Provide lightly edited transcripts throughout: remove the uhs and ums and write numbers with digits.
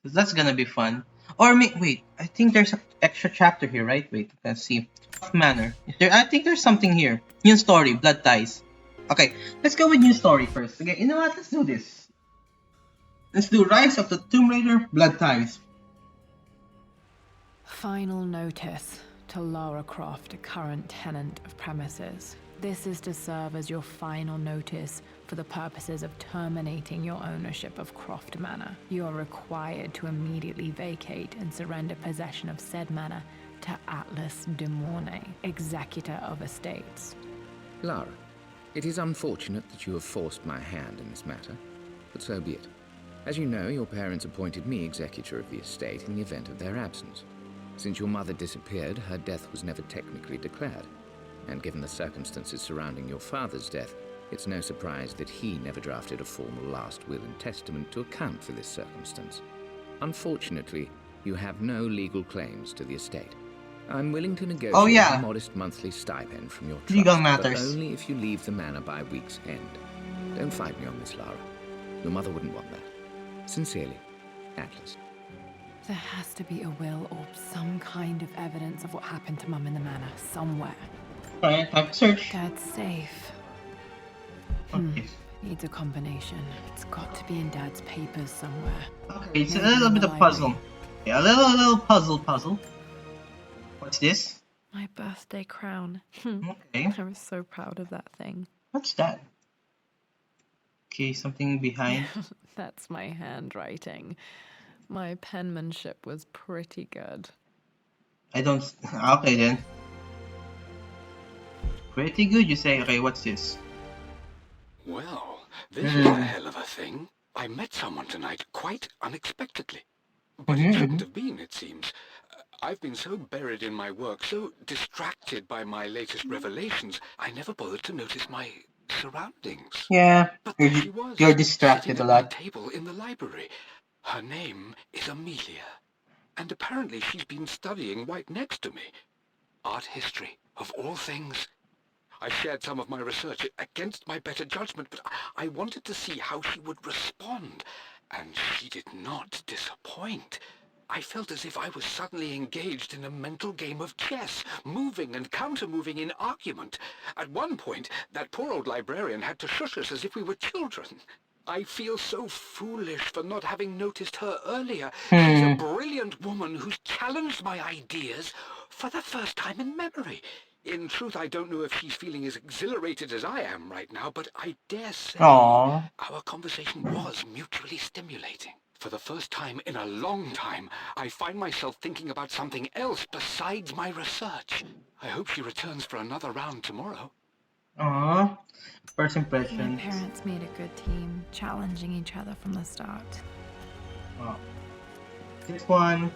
So that's gonna be fun. Or wait, I think there's an extra chapter here, right? Wait, let's see. Manor. I think there's something here. New story, blood ties. Okay, let's go with new story first. Okay, you know what? Let's do this. Let's do Rise of the Tomb Raider, blood ties. Final notice to Lara Croft, a current tenant of premises. This is to serve as your final notice for the purposes of terminating your ownership of Croft Manor. You are required to immediately vacate and surrender possession of said manor to Atlas de Mornay, executor of estates. Lara, it is unfortunate that you have forced my hand in this matter, but so be it. As you know, your parents appointed me executor of the estate in the event of their absence. Since your mother disappeared, her death was never technically declared. And given the circumstances surrounding your father's death, it's no surprise that he never drafted a formal last will and testament to account for this circumstance. Unfortunately, you have no legal claims to the estate. I'm willing to negotiate a modest monthly stipend from your trust, legal matters, but only if you leave the manor by week's end. Don't fight me on this, Lara. Your mother wouldn't want that. Sincerely, Atlas. There has to be a will or some kind of evidence of what happened to Mum in the manor somewhere. Alright, time to search. Dad's safe. Okay. Needs a combination. It's got to be in Dad's papers somewhere. Okay, it's a little bit of puzzle. Yeah, a little puzzle. What's this? My birthday crown. Okay. I was so proud of that thing. What's that? Okay, something behind. That's my handwriting. My penmanship was pretty good. I don't... Okay then. Pretty good, you say. Okay, what's this? Well, this is a hell of a thing. I met someone tonight quite unexpectedly. But it shouldn't have been, it seems. I've been so buried in my work, so distracted by my latest revelations, I never bothered to notice my surroundings. Yeah, but there she was, you're distracted sitting a lot. at my table in the library. Her name is Amelia, and apparently she's been studying right next to me. Art history, of all things. I shared some of my research against my better judgment, but I wanted to see how she would respond, and she did not disappoint. I felt as if I was suddenly engaged in a mental game of chess, moving and counter-moving in argument. At one point, that poor old librarian had to shush us as if we were children. I feel so foolish for not having noticed her earlier. She's a brilliant woman who's challenged my ideas for the first time in memory. In truth, I don't know if she's feeling as exhilarated as I am right now, but I dare say our conversation was mutually stimulating. For the first time in a long time, I find myself thinking about something else besides my research. I hope she returns for another round tomorrow. Aww. First impression. My parents made a good team, challenging each other from the start. Oh. This one.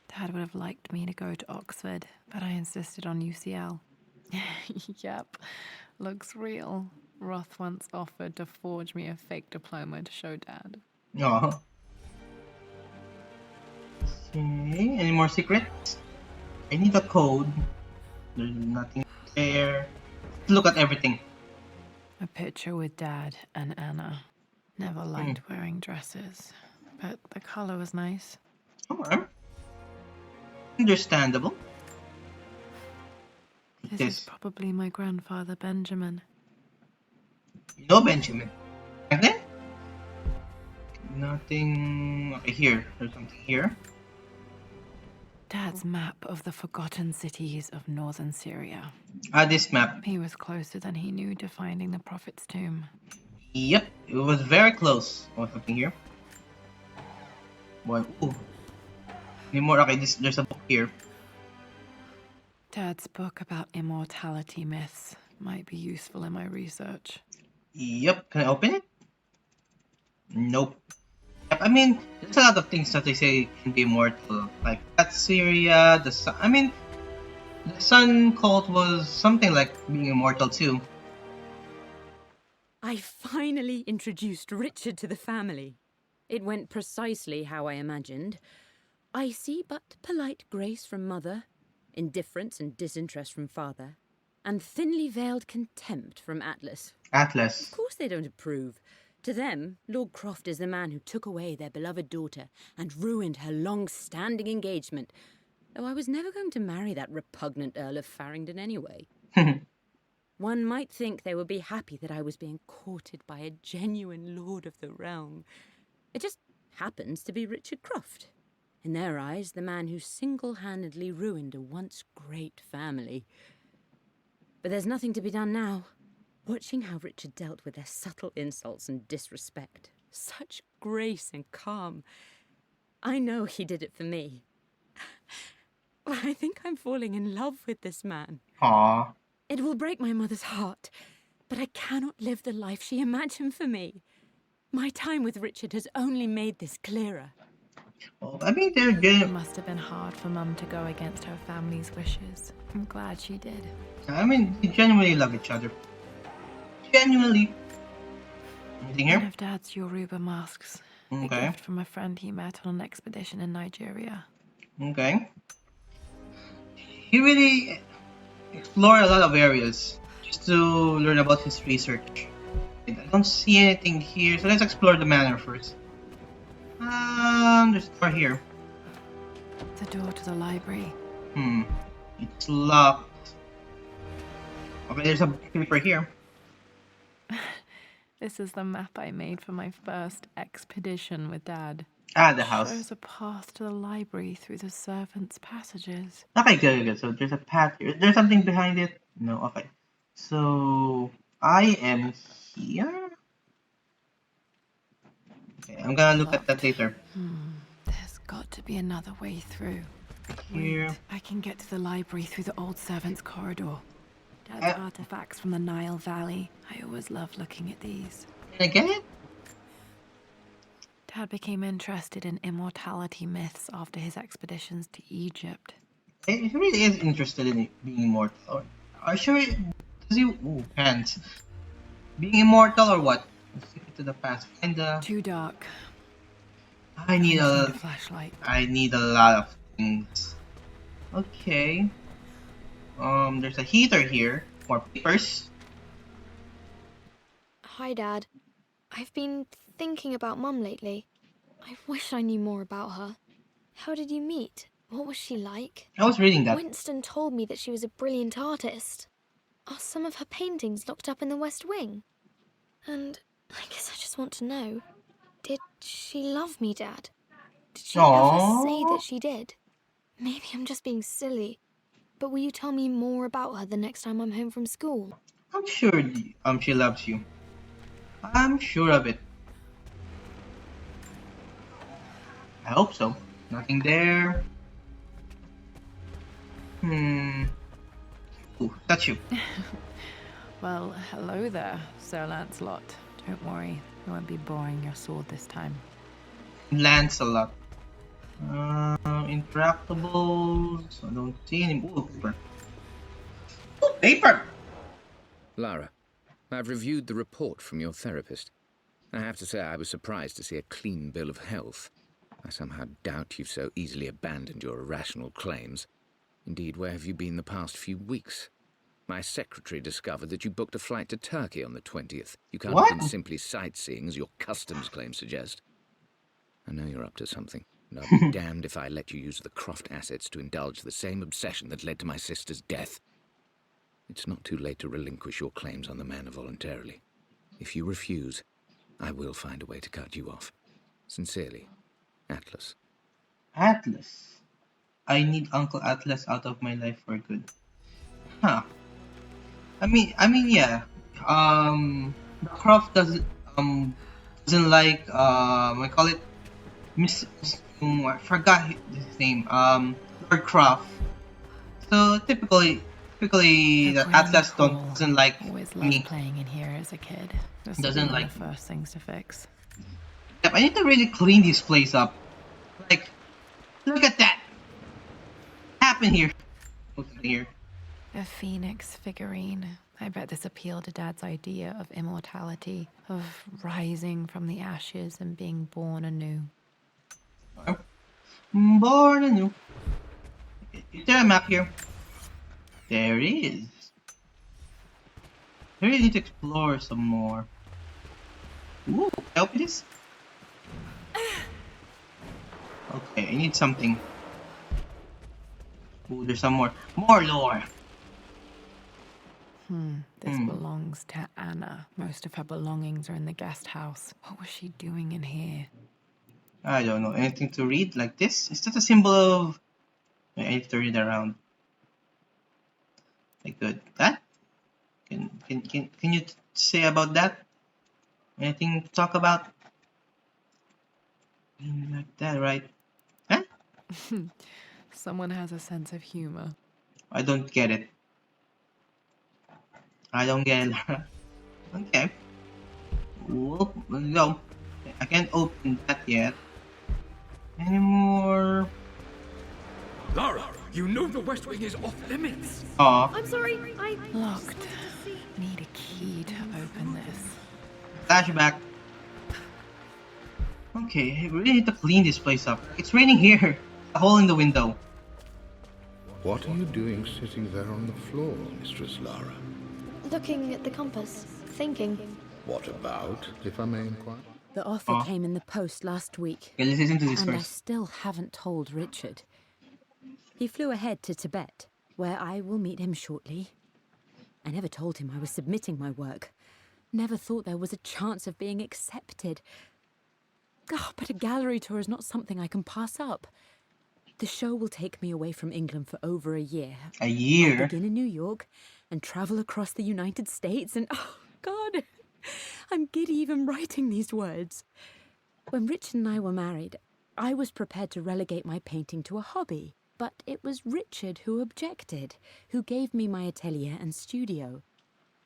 Dad would have liked me to go to Oxford, but I insisted on UCL. Yep, looks real. Roth once offered to forge me a fake diploma to show Dad. Oh. Okay, any more secrets? I need a code. There's nothing there. Look at everything. A picture with Dad and Anna. Never liked wearing dresses, but the color was nice. Alright. Understandable. This is probably my grandfather, Benjamin. You know Benjamin. And then? Nothing... Okay, here. There's something here. Dad's map of the forgotten cities of northern Syria. This map. He was closer than he knew to finding the Prophet's tomb. Yep, it was very close. Oh, something here. One. Ooh. Any more? Okay, there's a book here. Dad's book about immortality myths might be useful in my research. Yep, can I open it? Nope. Yep, I mean, there's a lot of things that they say can be immortal. Like that Syria, the sun. I mean, the sun cult was something like being immortal too. I finally introduced Richard to the family. It went precisely how I imagined. I see but polite grace from mother, indifference and disinterest from father, and thinly veiled contempt from Atlas. Atlas. Of course they don't approve. To them, Lord Croft is the man who took away their beloved daughter and ruined her long-standing engagement, though I was never going to marry that repugnant Earl of Farringdon anyway. One might think they would be happy that I was being courted by a genuine lord of the realm. It just happens to be Richard Croft. In their eyes, the man who single-handedly ruined a once great family. But there's nothing to be done now. Watching how Richard dealt with their subtle insults and disrespect, such grace and calm. I know he did it for me. I think I'm falling in love with this man. Aww. It will break my mother's heart, but I cannot live the life she imagined for me. My time with Richard has only made this clearer. Well, I mean, they're It good. must have been hard for Mum to go against her family's wishes. I'm glad she did. I mean, they genuinely love each other. Genuinely. Anything One here? of Dad's Yoruba masks. A Okay. gift from a friend he met on an expedition in Nigeria. Okay. He really explored a lot of areas just to learn about his research. I don't see anything here, so let's explore the manor first. There's a door here. The door to the library. It's locked. Okay, there's a paper here. This is the map I made for my first expedition with Dad. Ah, the house. Shows a path to the library through the servants' passages. Okay, good. So there's a path here. Is there something behind it? No, okay. So I am here. Okay, I'm gonna look at that later. There's got to be another way through. Here. Wait, I can get to the library through the old servants' corridor. Dad's artifacts from the Nile Valley. I always love looking at these. Can I get it? Dad became interested in immortality myths after his expeditions to Egypt. He really is interested in being immortal. Are you sure? Does he? Ooh, hands. Being immortal or what? Let's take it to the past. Find the. Too dark. I need I a. need a flashlight. I need a lot of things. Okay. There's a heater here. More papers. Hi, Dad. I've been thinking about Mum lately. I wish I knew more about her. How did you meet? What was she like? I was reading that. Winston told me that she was a brilliant artist. Are some of her paintings locked up in the West Wing? And I guess I just want to know, did she love me, Dad? Did she ever say that she did? Maybe I'm just being silly, but will you tell me more about her the next time I'm home from school? I'm sure she loves you. I'm sure of it. I hope so. Nothing there. Ooh, that's you. Well, hello there, Sir Lancelot. Don't worry, I won't be boring your sword this time. Lancelot. Interactables. I don't see any. Ooh, paper. Ooh, paper! Lara, I've reviewed the report from your therapist. I have to say I was surprised to see a clean bill of health. I somehow doubt you've so easily abandoned your irrational claims. Indeed, where have you been the past few weeks? My secretary discovered that you booked a flight to Turkey on the 20th. You can't have been simply sightseeing, as your customs claims suggest. I know you're up to something, and I'll be damned if I let you use the Croft assets to indulge the same obsession that led to my sister's death. It's not too late to relinquish your claims on the manor voluntarily. If you refuse, I will find a way to cut you off. Sincerely, Atlas. Atlas. I need Uncle Atlas out of my life for good. Huh. I mean, yeah. The Croft doesn't like I call it I forgot his name. Lord Croft. So typically the Atlas doesn't like Always me. loved playing in here as a kid. This Doesn't is one like of the first things to fix. Yep, I need to really clean this place up. Like, look at that. Happened here. What's in here? A phoenix figurine. I bet this appealed to Dad's idea of immortality, of rising from the ashes and being born anew. Born anew. Is there a map here? There is. I really need to explore some more. Ooh. I open this? Okay, I need something. Ooh, there's some more. More lore! This belongs to Anna. Most of her belongings are in the guest house. What was she doing in here? I don't know. Anything to read like this? Is that a symbol of... Wait, I need to read around. Like good. That? Can you say about that? Anything to talk about? Like that, right? Huh? Someone has a sense of humor. I don't get it. I don't get it, Lara. Okay. Whoop, let's go. I can't open that yet. Any more? Lara, you know the West Wing is off limits. Aw, I'm sorry, I... Locked. Need a key to open this. flashback. Okay, I really need to clean this place up. It's raining here. A hole in the window. What are you doing sitting there on the floor, Mistress Lara? Looking at the compass, thinking. What about, if I may inquire? The offer came in the post last week, Okay, let's listen to this and I first. still haven't told Richard. He flew ahead to Tibet, where I will meet him shortly. I never told him I was submitting my work. Never thought there was a chance of being accepted. Oh, but a gallery tour is not something I can pass up. The show will take me away from England for over a year. A I'll year? begin in New York and travel across the United States and, oh, God, I'm giddy even writing these words. When Richard and I were married, I was prepared to relegate my painting to a hobby. But it was Richard who objected, who gave me my atelier and studio.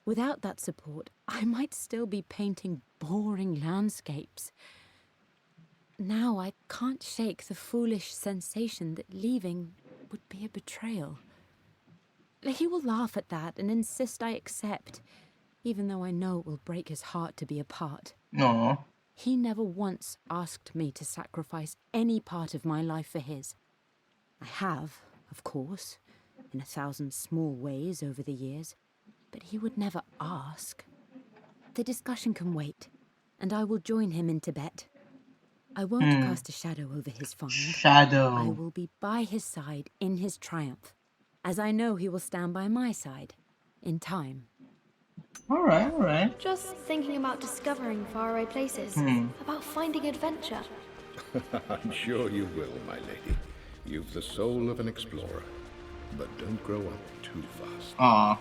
Without that support, I might still be painting boring landscapes. Now I can't shake the foolish sensation that leaving would be a betrayal. He will laugh at that and insist I accept, even though I know it will break his heart to be apart. No. He never once asked me to sacrifice any part of my life for his. I have, of course, in 1,000 small ways over the years, but he would never ask. The discussion can wait, and I will join him in Tibet. I won't cast a shadow over his find. I Shadow. will be by his side in his triumph, as I know he will stand by my side, in time. Alright, alright. Just thinking about discovering faraway places. About finding adventure. I'm sure you will, my lady. You've the soul of an explorer. But don't grow up too fast. Aw.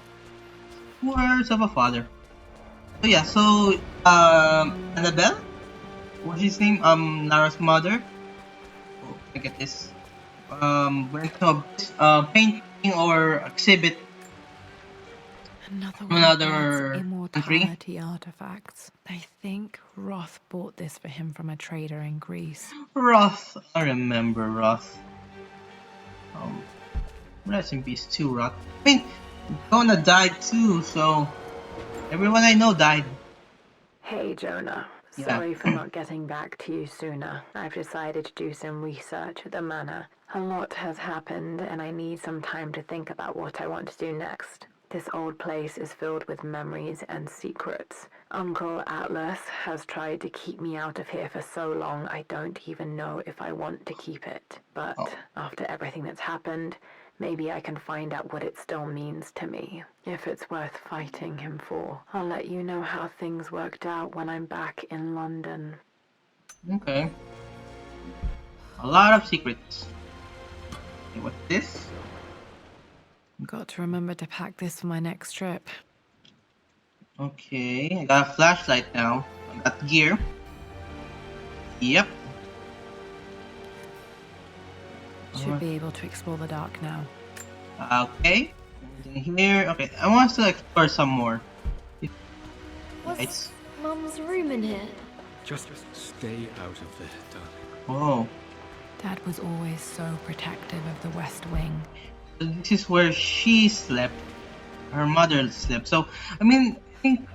Words of a father. So yeah, so Annabelle? What's his name? Lara's mother. Oh, look at this. Went to a painting or exhibit. Another Another one of country? God's immortality artifacts. I think Roth bought this for him from a trader in Greece. Roth. I remember Roth. Rest in peace too, Roth. I mean, Jonah died too, so everyone I know died. Hey, Jonah. Yeah. Sorry for not getting back to you sooner. I've decided to do some research at the Manor. A lot has happened, and I need some time to think about what I want to do next. This old place is filled with memories and secrets. Uncle Atlas has tried to keep me out of here for so long, I don't even know if I want to keep it. But after everything that's happened, maybe I can find out what it still means to me. If it's worth fighting him for. I'll let you know how things worked out when I'm back in London. Okay. A lot of secrets. Okay, what's this? Got to remember to pack this for my next trip. Okay, I got a flashlight now. I got gear. Yep. Should be able to explore the dark now. Okay. Anything here? Okay, I want to explore some more. What's It's... Mum's room in here? Just stay out of there, darling. Oh. Dad was always so protective of the West Wing. So this is where she slept. Her mother slept. So, I mean, I think,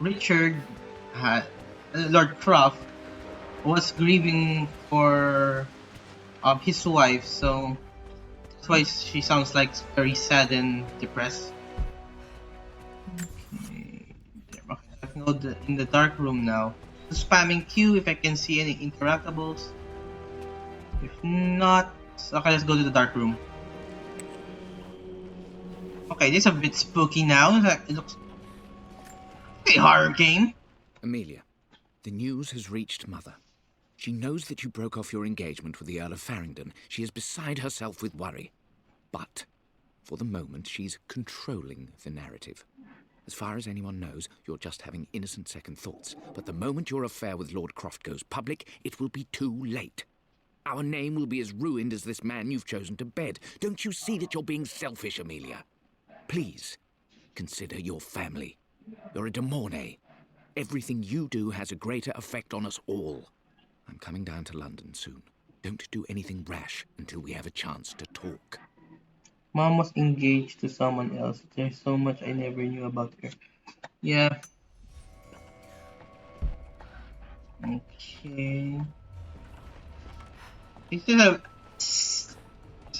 Richard had... Lord Croft was grieving for his wife, so that's why she sounds like very sad and depressed. Okay, I can go in the dark room now. spamming Q if I can see any interactables. If not, okay, let's go to the dark room. Okay, this is a bit spooky now. It looks like a horror game. Amelia, the news has reached Mother. She knows that you broke off your engagement with the Earl of Farringdon. She is beside herself with worry. But, for the moment, she's controlling the narrative. As far as anyone knows, you're just having innocent second thoughts. But the moment your affair with Lord Croft goes public, it will be too late. Our name will be as ruined as this man you've chosen to bed. Don't you see that you're being selfish, Amelia? Please, consider your family. You're a de Mornay. Everything you do has a greater effect on us all. I'm coming down to London soon. Don't do anything rash until we have a chance to talk. Mom was engaged to someone else. There's so much I never knew about her. Yeah. Okay. This is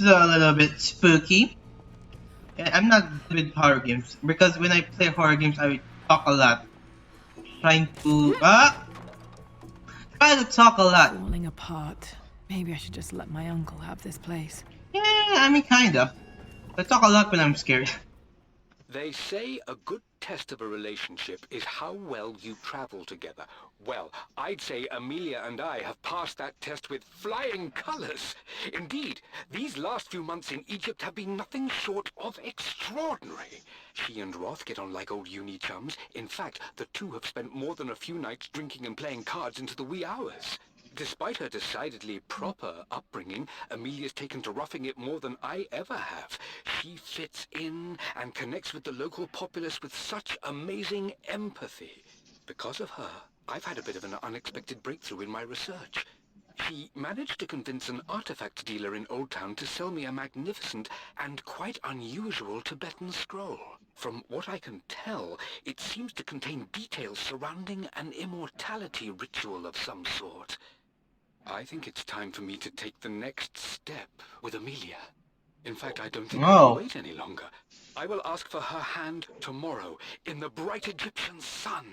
a little bit spooky. And I'm not good with horror games because when I play horror games, I talk a lot. Trying to talk a lot. Falling apart. Maybe I should just let my uncle have this place. Yeah, I mean kinda. I talk a lot when I'm scared. They say a good test of a relationship is how well you travel together. Well, I'd say Amelia and I have passed that test with flying colors. Indeed, these last few months in Egypt have been nothing short of extraordinary. She and Roth get on like old uni chums. In fact, the two have spent more than a few nights drinking and playing cards into the wee hours. Despite her decidedly proper upbringing, Amelia's taken to roughing it more than I ever have. She fits in and connects with the local populace with such amazing empathy. Because of her, I've had a bit of an unexpected breakthrough in my research. She managed to convince an artifact dealer in Old Town to sell me a magnificent and quite unusual Tibetan scroll. From what I can tell, it seems to contain details surrounding an immortality ritual of some sort. I think it's time for me to take the next step with Amelia. In fact, I don't think I can wait any longer. I will ask for her hand tomorrow in the bright Egyptian sun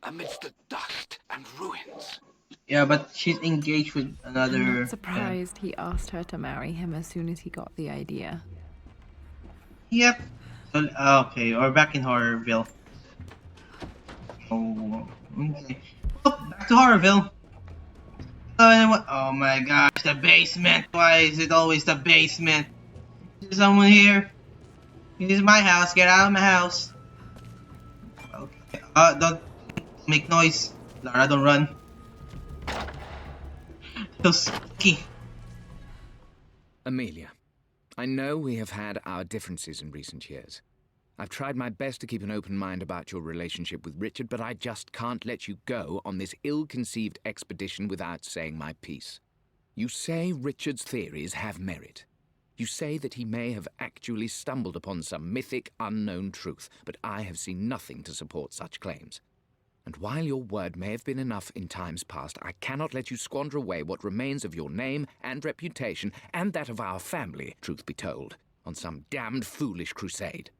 amidst the dust and ruins. Yeah, but she's engaged with another. I'm not surprised he asked her to marry him as soon as he got the idea. Yep. So, okay, we're back in Horrorville. Oh, okay. Oh, back to Horrorville. Oh my gosh, the basement. Why is it always the basement? Is there someone here? This is my house. Get out of my house. Okay. Don't make noise. Lara, don't run. So spooky. Amelia, I know we have had our differences in recent years. I've tried my best to keep an open mind about your relationship with Richard, but I just can't let you go on this ill-conceived expedition without saying my piece. You say Richard's theories have merit. You say that he may have actually stumbled upon some mythic, unknown truth, but I have seen nothing to support such claims. And while your word may have been enough in times past, I cannot let you squander away what remains of your name and reputation, and that of our family, truth be told, on some damned foolish crusade.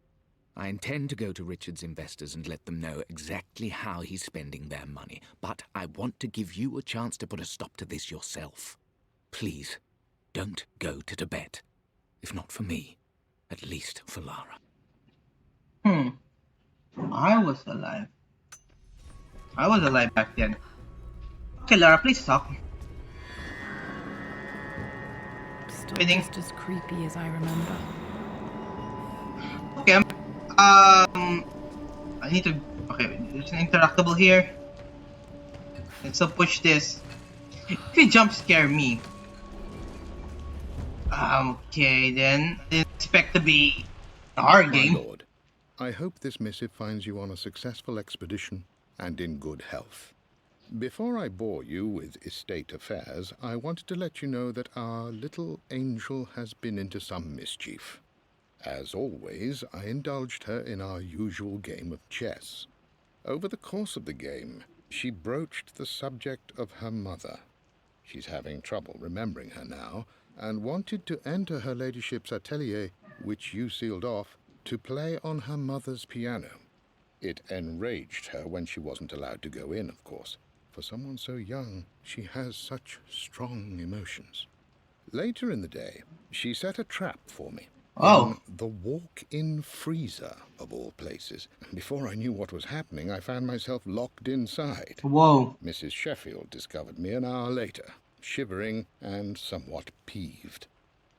I intend to go to Richard's investors and let them know exactly how he's spending their money, but I want to give you a chance to put a stop to this yourself. Please, don't go to Tibet. If not for me, at least for Lara. I was alive. I was alive back then. Okay, Lara, please talk. Still just as creepy as I remember. Okay, I need to. Okay, there's an interactable here. And so push this. If you jump scare me. Okay, then. I didn't expect to be a hard game. My lord, I hope this missive finds you on a successful expedition and in good health. Before I bore you with estate affairs, I wanted to let you know that our little angel has been into some mischief. As always, I indulged her in our usual game of chess. Over the course of the game, she broached the subject of her mother. She's having trouble remembering her now, and wanted to enter her ladyship's atelier, which you sealed off, to play on her mother's piano. It enraged her when she wasn't allowed to go in, of course. For someone so young, she has such strong emotions. Later in the day, she set a trap for me. Oh. In the walk-in freezer, of all places. Before I knew what was happening, I found myself locked inside. Whoa. Mrs. Sheffield discovered me an hour later, shivering and somewhat peeved.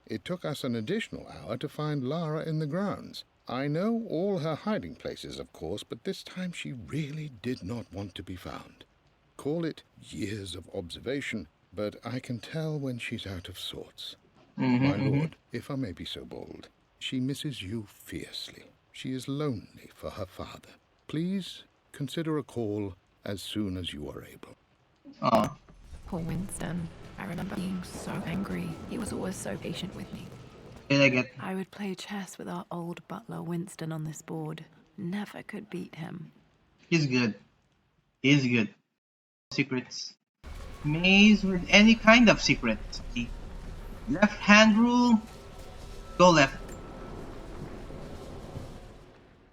It took us an additional hour to find Lara in the grounds. I know all her hiding places, of course, but this time she really did not want to be found. Call it years of observation, but I can tell when she's out of sorts. My lord, if I may be so bold, she misses you fiercely. She is lonely for her father. Please consider a call as soon as you are able. Oh. Poor Winston. I remember being so angry. He was always so patient with me. Did I get? I would play chess with our old butler Winston on this board. Never could beat him. He's good. He's good. Secrets. Maze with any kind of secrets. Left hand rule. Go left.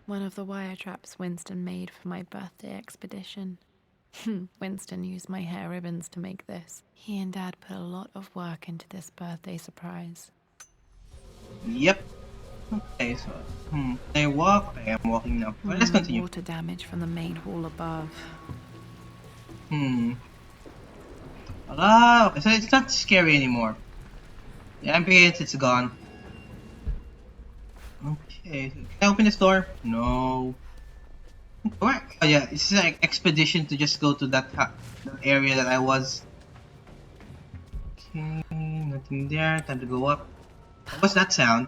One of the wire traps Winston made for my birthday expedition. Winston used my hair ribbons to make this. He and Dad put a lot of work into this birthday surprise. Yep. Okay, so I walk. I am walking now. Well, let's continue. Water damage from the main hall above. Okay, so it's not scary anymore. The ambience, it's gone. Okay, so can I open this door? No. What? Oh yeah, it's like expedition to just go to that area that I was. Okay, nothing there. Time to go up. What's that sound?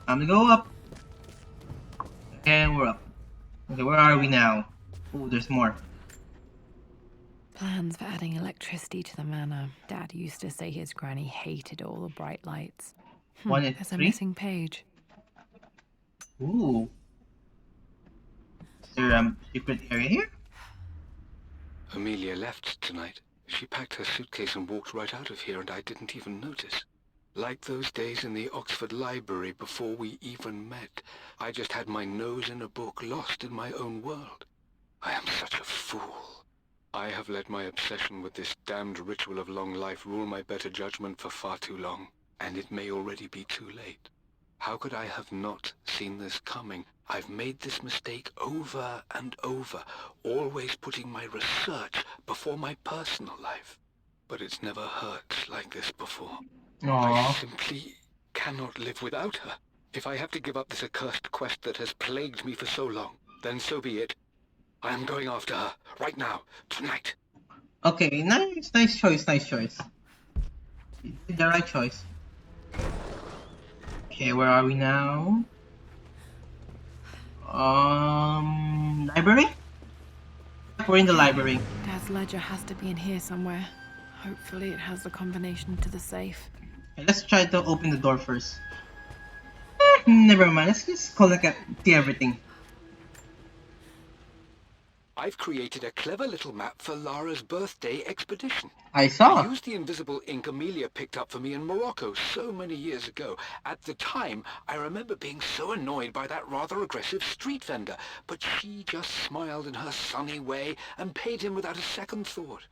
Time to go up. And we're up. Okay, where are we now? Oh, there's more. Plans for adding electricity to the manor. Dad used to say his granny hated all the bright lights. 1 and There's a 3? missing page. Ooh. Is there a secret area here? Amelia left tonight. She packed her suitcase and walked right out of here, and I didn't even notice. Like those days in the Oxford Library before we even met. I just had my nose in a book, lost in my own world. I am such a fool. I have let my obsession with this damned ritual of long life rule my better judgment for far too long, and it may already be too late. How could I have not seen this coming? I've made this mistake over and over, always putting my research before my personal life. But it's never hurt like this before. I simply cannot live without her. If I have to give up this accursed quest that has plagued me for so long, then so be it. I am going after her, right now, tonight. Okay, nice choice, nice choice. You did the right choice. Okay, where are we now? Library? We're in the library. Dad's ledger has to be in here somewhere. Hopefully it has the combination to the safe. Okay, let's try to open the door first. Never mind, let's just see everything. I've created a clever little map for Lara's birthday expedition. I saw. I used the invisible ink Amelia picked up for me in Morocco so many years ago. At the time, I remember being so annoyed by that rather aggressive street vendor, but she just smiled in her sunny way and paid him without a second thought.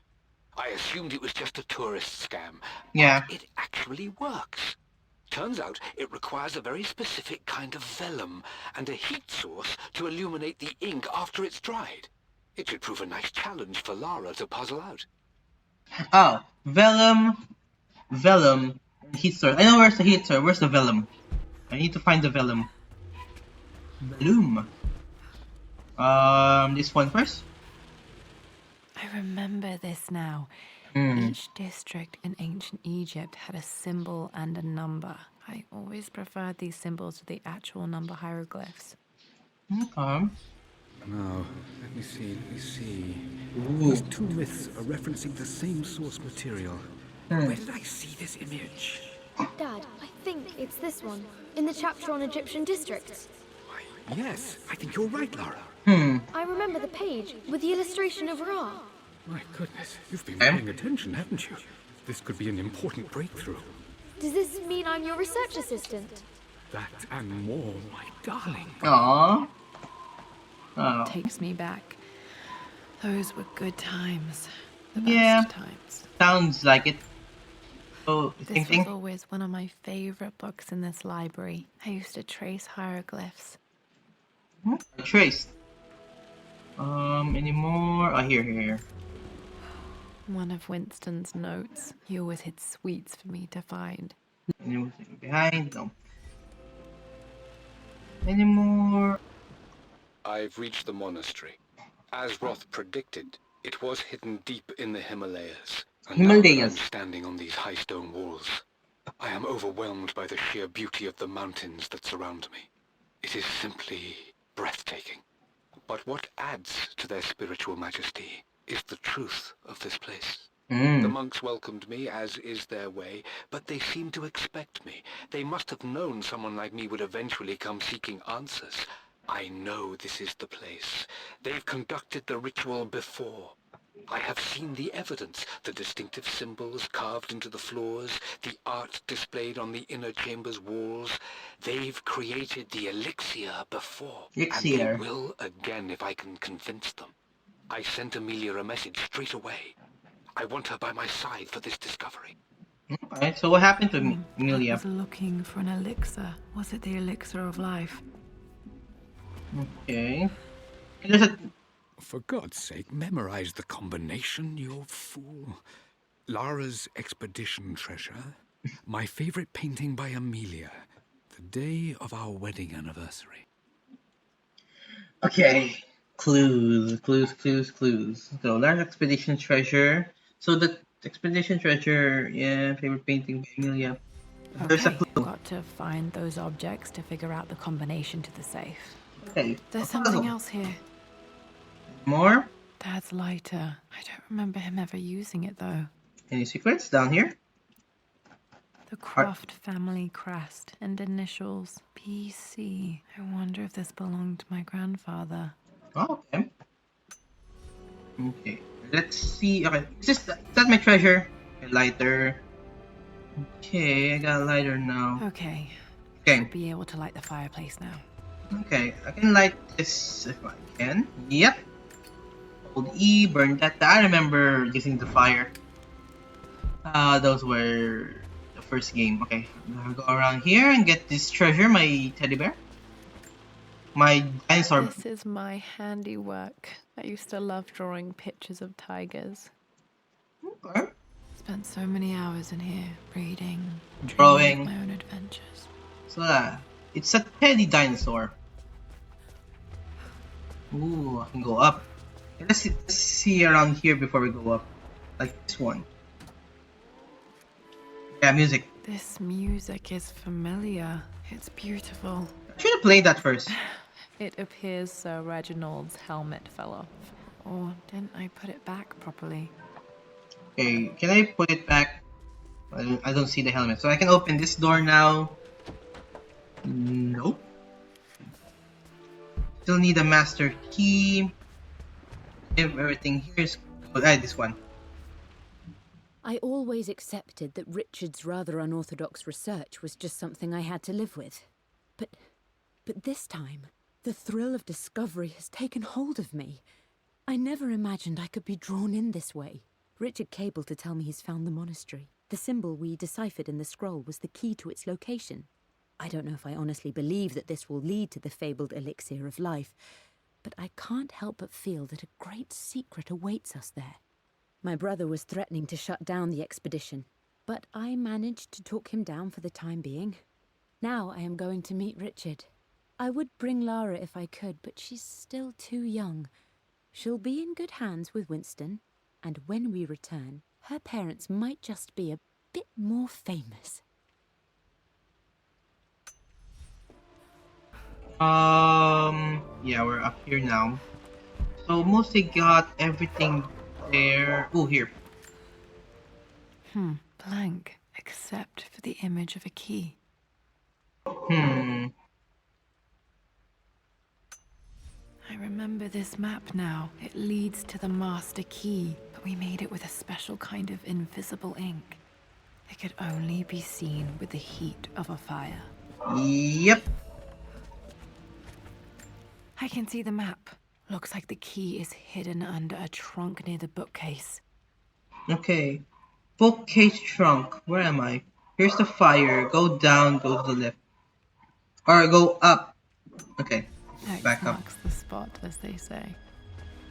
I assumed it was just a tourist scam. Yeah. But it actually works. Turns out it requires a very specific kind of vellum and a heat source to illuminate the ink after it's dried. It should prove a nice challenge for Lara to puzzle out. Oh, vellum, heat source. I know where's the heat source. Where's the vellum? I need to find the vellum. Vellum. This one first. I remember this now. Each district in ancient Egypt had a symbol and a number. I always preferred these symbols to the actual number hieroglyphs. Okay. Now, let me see. Ooh. These two myths are referencing the same source material. Where did I see this image? Dad, I think it's this one, in the chapter on Egyptian districts. Why, yes, I think you're right, Lara. I remember the page with the illustration of Ra. My goodness, you've been paying attention, haven't you? This could be an important breakthrough. Does this mean I'm your research assistant? That and more, my darling. Aww. Oh. Takes me back. Those were good times. The Yeah, best times. sounds like it. So, same This was thing? always one of my favorite books in this library. I used to trace hieroglyphs. Traced. Any more? Oh, here. One of Winston's notes. He always hid sweets for me to find. Anything behind? No. Any more? I've reached the monastery. As Roth predicted, it was hidden deep in the Himalayas. And now that I'm Himalayas. standing on these high stone walls, I am overwhelmed by the sheer beauty of the mountains that surround me. It is simply breathtaking. But what adds to their spiritual majesty is the truth of this place. The monks welcomed me, as is their way, but they seemed to expect me. They must have known someone like me would eventually come seeking answers. I know this is the place. They've conducted the ritual before. I have seen the evidence, the distinctive symbols carved into the floors, the art displayed on the inner chamber's walls. They've created the elixir before, and they will again if I can convince them. I sent Amelia a message straight away. I want her by my side for this discovery. Okay, so what happened to I Amelia? was looking for an elixir. Was it the elixir of life? Okay. There's a... For God's sake, memorize the combination, you fool. Lara's expedition treasure, my favorite painting by Amelia, the day of our wedding anniversary. Okay. Clues. So, large expedition treasure. So, the expedition treasure, yeah, favorite painting by Amelia. There's a Okay, clue. got to find those objects to figure out the combination to the safe. Okay. There's something else here. More? Dad's lighter. I don't remember him ever using it, though. Any secrets down here? The Croft family crest and initials PC. I wonder if this belonged to my grandfather. Oh, okay. Okay. Let's see. Okay. Is that my treasure? A lighter. Okay, I got a lighter now. Okay. Okay. Should be able to light the fireplace now. Okay, I can light this if I can. Yep. Hold E, burn that. I remember using the fire. Those were the first game. Okay, I'm gonna go around here and get this treasure, my teddy bear. My dinosaur. This is my handiwork. I used to love drawing pictures of tigers. Okay. Spent so many hours in here, reading, Drawing. my own adventures. So it's a teddy dinosaur. Ooh, I can go up. Okay, let's see around here before we go up. Like this one. Yeah, music. This music is familiar. It's beautiful. I should have played that first. It appears Sir Reginald's helmet fell off. Or didn't I put it back properly? Okay, can I put it back? I don't see the helmet. So I can open this door now. Nope. Still need a master key. Everything here is good. This one. I always accepted that Richard's rather unorthodox research was just something I had to live with. But this time, the thrill of discovery has taken hold of me. I never imagined I could be drawn in this way. Richard cabled to tell me he's found the monastery. The symbol we deciphered in the scroll was the key to its location. I don't know if I honestly believe that this will lead to the fabled elixir of life, but I can't help but feel that a great secret awaits us there. My brother was threatening to shut down the expedition, but I managed to talk him down for the time being. Now I am going to meet Richard. I would bring Lara if I could, but she's still too young. She'll be in good hands with Winston, and when we return, her parents might just be a bit more famous. Yeah, we're up here now. So mostly got everything there. Oh, here. Blank, except for the image of a key. I remember this map now. It leads to the master key, but we made it with a special kind of invisible ink. It could only be seen with the heat of a fire. Yep. I can see the map. Looks like the key is hidden under a trunk near the bookcase. Okay. Bookcase trunk. Where am I? Here's the fire. Go down, go to the left. Or go up. Okay. X Back up. marks the spot, as they say.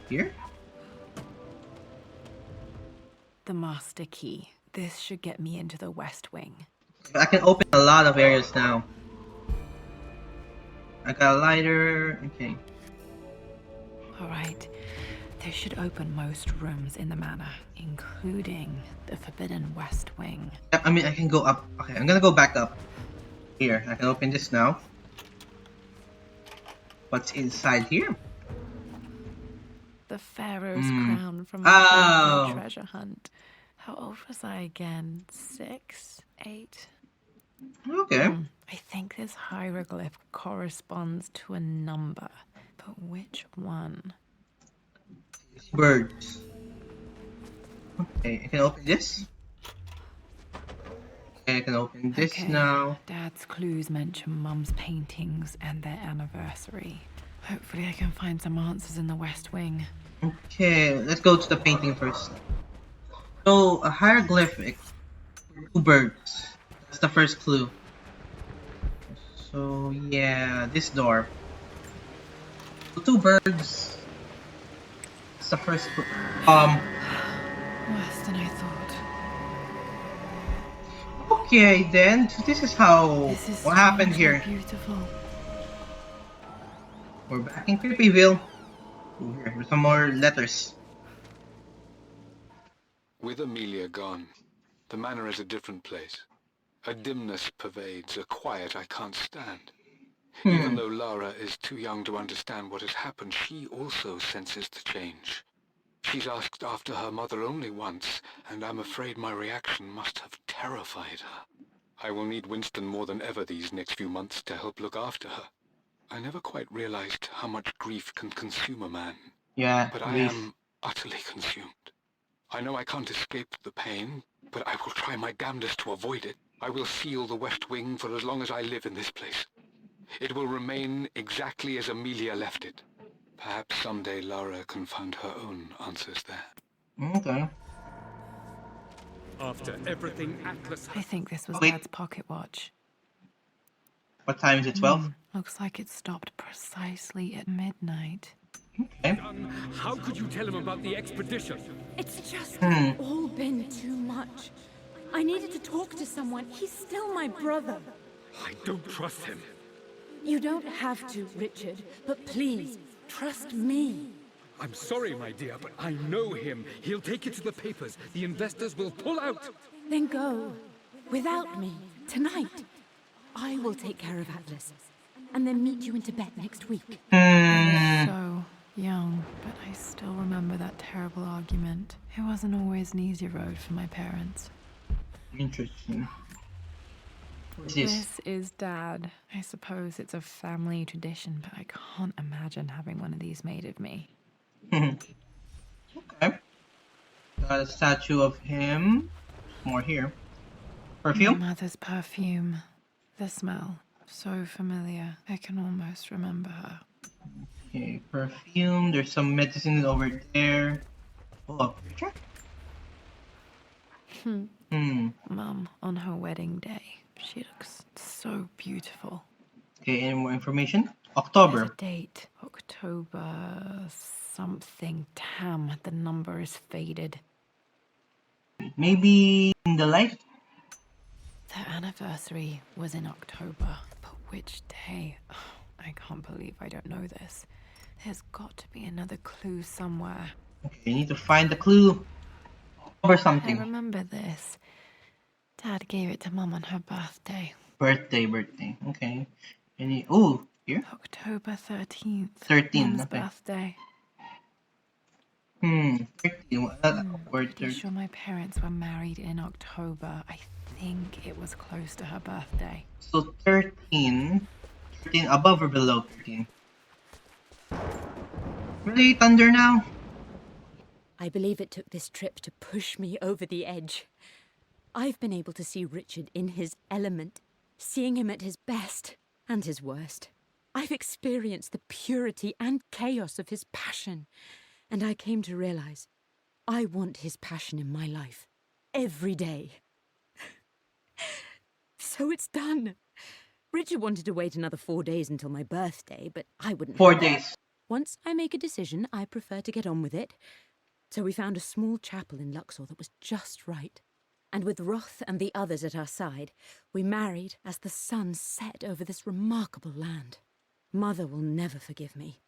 Here? The master key. This should get me into the West Wing. I can open a lot of areas now. I got a lighter. Okay. Alright. This should open most rooms in the manor, including the Forbidden West Wing. I mean, I can go up. Okay, I'm gonna go back up. Here, I can open this now. What's inside here? The Pharaoh's crown from Oh. the treasure hunt. How old was I again? 6? 8? Okay. I think this hieroglyph corresponds to a number, but which one? Birds. Okay, I can open this. Okay, I can open this Okay, now. Dad's clues mention Mum's paintings and their anniversary. Hopefully I can find some answers in the West Wing. Okay, let's go to the painting first. So, a hieroglyphic. 2 birds. That's the first clue. So, yeah, this door. So 2 birds. That's the first clue. Worse than I thought. Okay, then. So this is how. This is What happened strangely here? beautiful. We're back in Creepyville. Ooh, here's some more letters. With Amelia gone, the manor is a different place. A dimness pervades, a quiet I can't stand. Even though Lara is too young to understand what has happened, she also senses the change. She's asked after her mother only once, and I'm afraid my reaction must have terrified her. I will need Winston more than ever these next few months to help look after her. I never quite realized how much grief can consume a man, Yeah, but I grief. am utterly consumed. I know I can't escape the pain, but I will try my damnedest to avoid it. I will seal the West Wing for as long as I live in this place. It will remain exactly as Amelia left it. Perhaps someday Lara can find her own answers there. Okay. After everything Atlas I think this was Wait. Dad's pocket watch. What time is it? 12? Looks like it stopped precisely at midnight. Okay. done, how could you tell him about the expedition? It's just all been too much. I needed to talk to someone. He's still my brother. I don't trust him. You don't have to, Richard, but please, trust me. I'm sorry, my dear, but I know him. He'll take it to the papers. The investors will pull out. Then go. Without me. Tonight. I will take care of Atlas. And then meet you in Tibet next week. I was so young, but I still remember that terrible argument. It wasn't always an easy road for my parents. Interesting. What's this? This is Dad. I suppose it's a family tradition, but I can't imagine having one of these made of me. Okay. Got a statue of him. More here. My Perfume? mother's perfume. The smell. So familiar. I can almost remember her. Okay, perfume. There's some medicine over there. Oh, a picture? Mum, on her wedding day. She looks so beautiful. Okay, any more information? There's October. a date. October something. Damn, the number is faded. Maybe in the light? Their anniversary was in October. But which day? Oh, I can't believe I don't know this. There's got to be another clue somewhere. Okay, you need to find the clue. October I something. remember this. Dad gave it to Mum on her birthday. Birthday. Okay. Any? Oh, here? October 13th. 13, Mum's okay. birthday. 13. Word Pretty sure my parents were married in October. I think it was close to her birthday. So 13. 13 above or below 13? Really? Thunder now? I believe it took this trip to push me over the edge. I've been able to see Richard in his element, seeing him at his best and his worst. I've experienced the purity and chaos of his passion, and I came to realize I want his passion in my life every day. So it's done. Richard wanted to wait another 4 days until my birthday, but I wouldn't. 4 days. Once I make a decision, I prefer to get on with it. So we found a small chapel in Luxor that was just right. And with Roth and the others at our side, we married as the sun set over this remarkable land. Mother will never forgive me.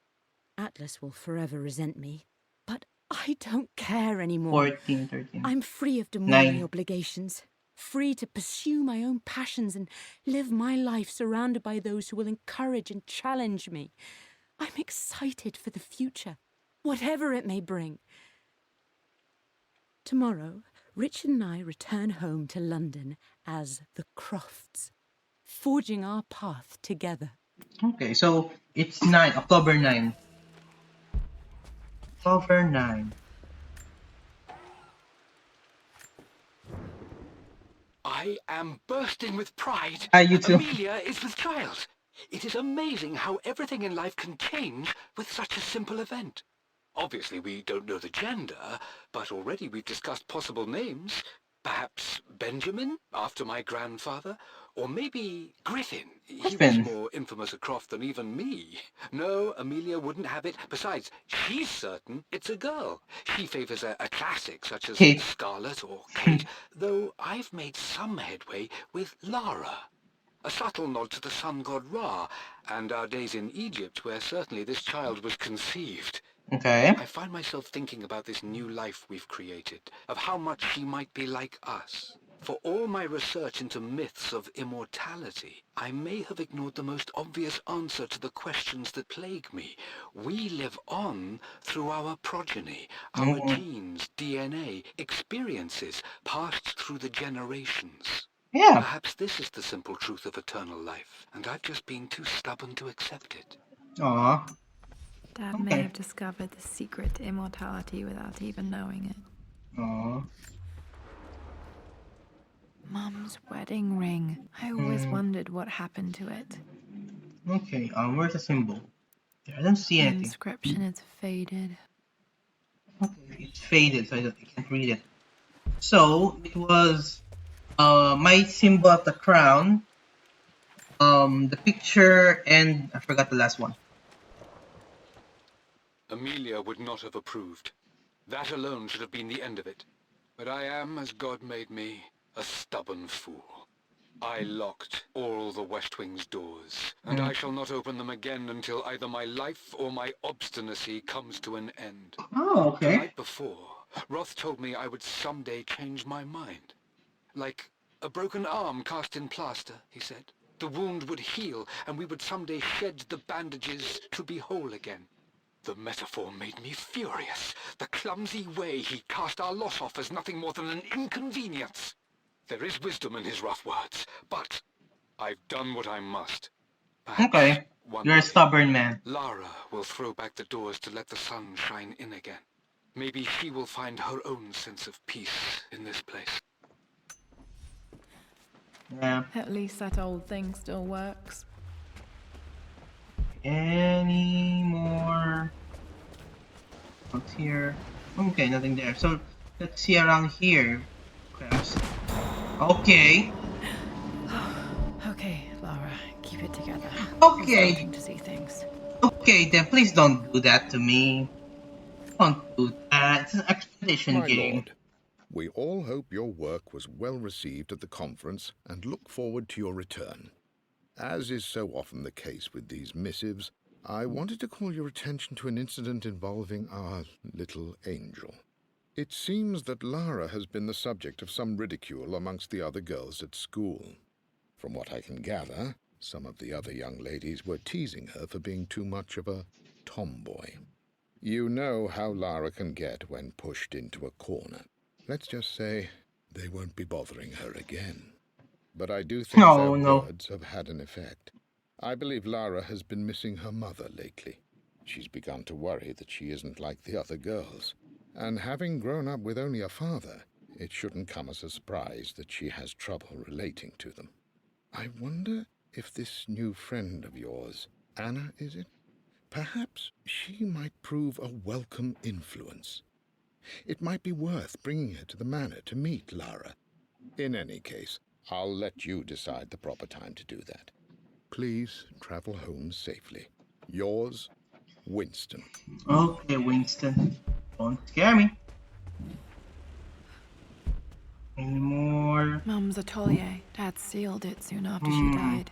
Atlas will forever resent me. But I don't care anymore. 14, 13. I'm free of demanding 9. obligations. Free to pursue my own passions and live my life surrounded by those who will encourage and challenge me. I'm excited for the future, whatever it may bring. Tomorrow, Richard and I return home to London as the Crofts, forging our path together. Okay, so it's 9, October 9. October 9. I am bursting with pride. You too. Amelia is with child. It is amazing how everything in life can change with such a simple event. Obviously, we don't know the gender, but already we've discussed possible names. Perhaps Benjamin, after my grandfather, or maybe Griffin. He was Griffin. more infamous at Croft than even me. No, Amelia wouldn't have it. Besides, she's certain it's a girl. She favors a classic such as Kate. Scarlet or Kate, though I've made some headway with Lara. A subtle nod to the sun god Ra, and our days in Egypt, where certainly this child was conceived. Okay. I find myself thinking about this new life we've created, of how much she might be like us. For all my research into myths of immortality, I may have ignored the most obvious answer to the questions that plague me. We live on through our progeny, our genes, DNA, experiences passed through the generations. Yeah. Perhaps this is the simple truth of eternal life, and I've just been too stubborn to accept it. Aw. Dad Okay. may have discovered the secret to immortality without even knowing it. Aw. Mum's wedding ring. I always wondered what happened to it. Okay, where's the symbol? I don't see The anything. inscription is faded. Okay, it's faded, so I can't read it. So, it was my symbol of the crown, the picture, and I forgot the last one. Amelia would not have approved. That alone should have been the end of it. But I am, as God made me, a stubborn fool. I locked all the West Wing's doors, and I shall not open them again until either my life or my obstinacy comes to an end. Oh, The okay. night before, Roth told me I would someday change my mind. Like a broken arm cast in plaster, he said. The wound would heal, and we would someday shed the bandages to be whole again. The metaphor made me furious. The clumsy way he cast our loss off as nothing more than an inconvenience. There is wisdom in his rough words, but I've done what I must. Perhaps Okay. one You're a day stubborn man. Lara will throw back the doors to let the sun shine in again. Maybe she will find her own sense of peace in this place. Yeah. At least that old thing still works. Any more? What's here? Okay, nothing there. So, let's see around here. Perhaps. Okay. Okay, Lara, keep it together. Okay. You're starting to see things. Okay, then please don't do that to me. Don't do that. It's an expedition My game. lord, we all hope your work was well received at the conference and look forward to your return. As is so often the case with these missives, I wanted to call your attention to an incident involving our little angel. It seems that Lara has been the subject of some ridicule amongst the other girls at school. From what I can gather, some of the other young ladies were teasing her for being too much of a tomboy. You know how Lara can get when pushed into a corner. Let's just say they won't be bothering her again. But I do think their words have had an effect. I believe Lara has been missing her mother lately. She's begun to worry that she isn't like the other girls. And having grown up with only a father, it shouldn't come as a surprise that she has trouble relating to them. I wonder if this new friend of yours Anna, is it? Perhaps she might prove a welcome influence. It might be worth bringing her to the manor to meet Lara. In any case, I'll let you decide the proper time to do that. Please travel home safely. Yours, Winston. Okay, Winston. Don't scare me. Anymore. Mum's atelier. Dad sealed it soon after she died.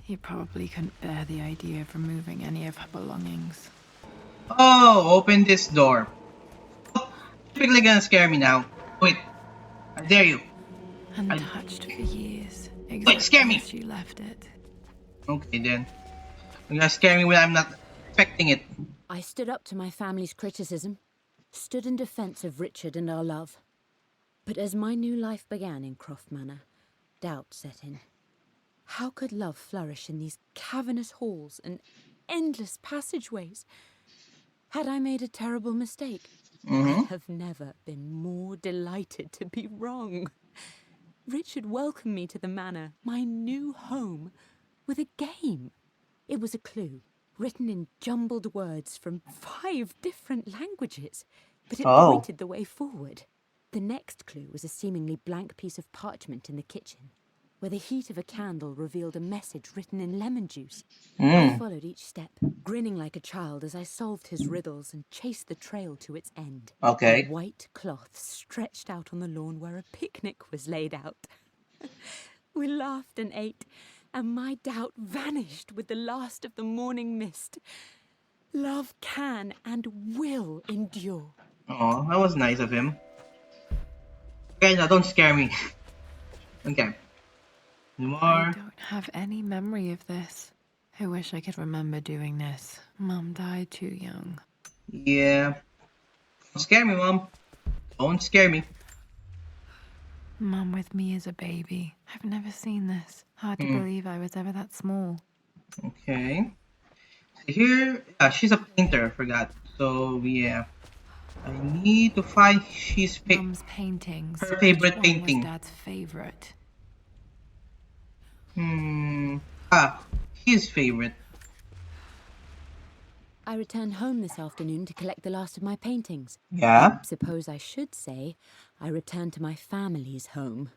He probably couldn't bear the idea of removing any of her belongings. Oh, open this door. Typically gonna scare me now. Wait, I dare you. Untouched for years, Wait, scare exactly me. as she left it. Okay then. You're gonna scare me when I'm not expecting it. I stood up to my family's criticism, stood in defense of Richard and our love. But as my new life began in Croft Manor, doubt set in. How could love flourish in these cavernous halls and endless passageways? Had I made a terrible mistake? I have never been more delighted to be wrong. Richard welcomed me to the manor, my new home, with a game. It was a clue, written in jumbled words from 5 different languages, but it pointed the way forward. The next clue was a seemingly blank piece of parchment in the kitchen, where the heat of a candle revealed a message written in lemon juice. I followed each step, grinning like a child as I solved his riddles and chased the trail to its end. Okay. A white cloth stretched out on the lawn where a picnic was laid out. We laughed and ate, and my doubt vanished with the last of the morning mist. Love can and will endure. Oh, that was nice of him. Okay, now don't scare me. Okay. I More. don't have any memory of this. I wish I could remember doing this. Mum died too young. Yeah. Don't scare me, Mom. Don't scare me. Mum with me as a baby. I've never seen this. Hard to believe I was ever that small. Okay. So here, she's a painter, I forgot. So, yeah. I need to find Mum's paintings. her favorite Which one painting. was Dad's favorite? His favorite. I returned home this afternoon to collect the last of my paintings. Yeah? I suppose I should say I returned to my family's home.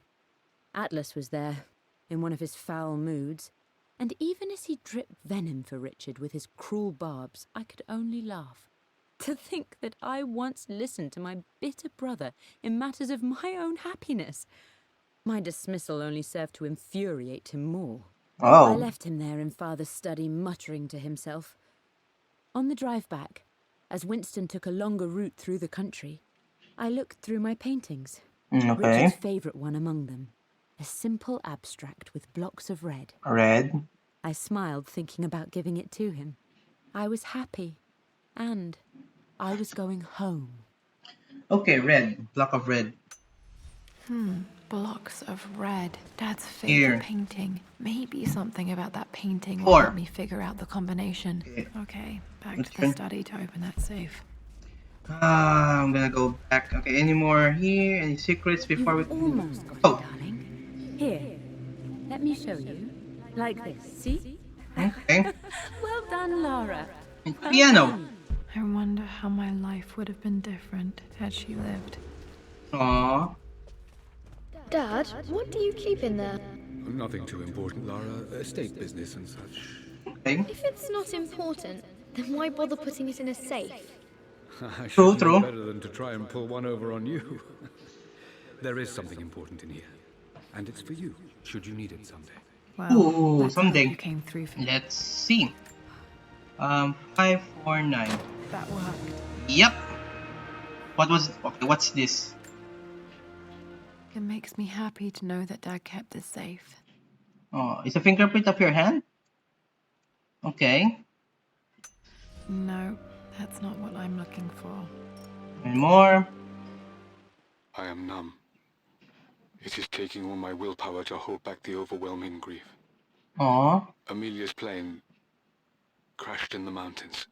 Atlas was there, in one of his foul moods, and even as he dripped venom for Richard with his cruel barbs, I could only laugh. To think that I once listened to my bitter brother in matters of my own happiness. My dismissal only served to infuriate him more. I Oh. left him there in Father's study, muttering to himself. On the drive back, as Winston took a longer route through the country, I looked through my paintings. Okay. Richard's favourite one among them, a simple abstract with blocks of red. Red. I smiled, thinking about giving it to him. I was happy, and I was going home. Okay, red. Block of red. Blocks of red. Dad's Here. favorite painting. Maybe something about that painting will 4. help me figure out the combination. Okay, back to the study to open that safe. I'm gonna go back. Okay, any more here? Any secrets before we... You've almost got it, Oh. darling. Here, let me show you. Like this, see? Okay. Well done, Lara. Piano. I wonder how my life would have been different had she lived. Aww. Dad, what do you keep in there? Nothing too important, Lara. Estate business and such. Okay. If it's not important, then why bother putting it in a safe? I True, should true. know better than to try and pull one over on you. There is something important in here, and it's for you, should you need it someday. Well, Ooh, let's hope someday. you came through for me. Let's see. 549. That worked. Yep. What was... Okay, what's this? It makes me happy to know that Dad kept this safe. Oh, it's a fingerprint of your hand? Okay. No, that's not what I'm looking for. And more. I am numb. It is taking all my willpower to hold back the overwhelming grief. Aw. Amelia's plane crashed in the mountains.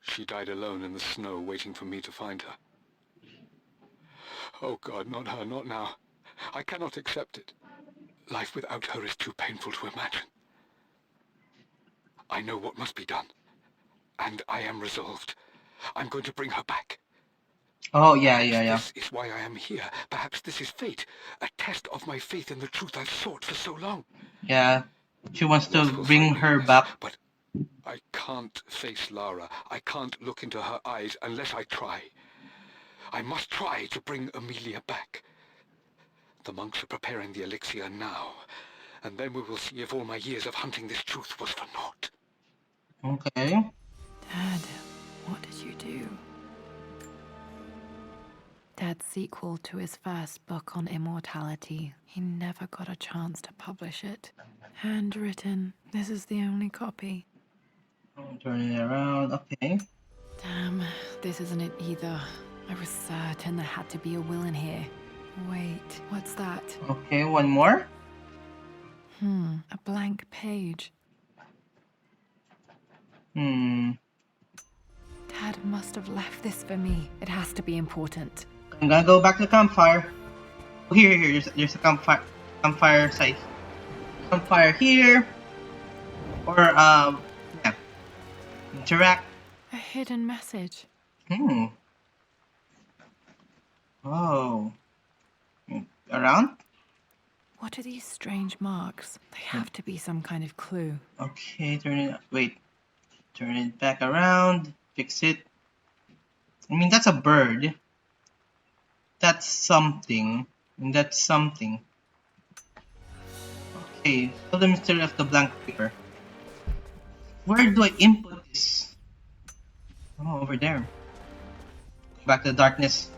She died alone in the snow, waiting for me to find her. Oh God, not her, not now. I cannot accept it. Life without her is too painful to imagine. I know what must be done. And I am resolved. I'm going to bring her back. Oh, yeah, Perhaps yeah, yeah. this is why I am here. Perhaps this is fate. A test of my faith in the truth I've sought for so long. Yeah. She wants to What will bring frighten me her in this? back. But I can't face Lara. I can't look into her eyes unless I try. I must try to bring Amelia back. The monks are preparing the elixir now, and then we will see if all my years of hunting this truth was for naught. Okay. Dad, what did you do? Dad's sequel to his first book on immortality. He never got a chance to publish it. Handwritten. This is the only copy. Turning it around. Okay. Damn, this isn't it either. I was certain there had to be a will in here. Wait, what's that? Okay, one more. A blank page. Hmm. Dad must have left this for me. It has to be important. I'm gonna go back to the campfire. Oh, here. There's a campfire site. Campfire here. Or, yeah. Interact. A hidden message. Hmm. Oh. Around? What are these strange marks? They have to be some kind of clue. Okay, turn it back around, fix it. I mean, that's a bird. That's something. And that's something. Okay, so the mystery of the blank paper. Where do I input this? Oh, over there. Back to the darkness.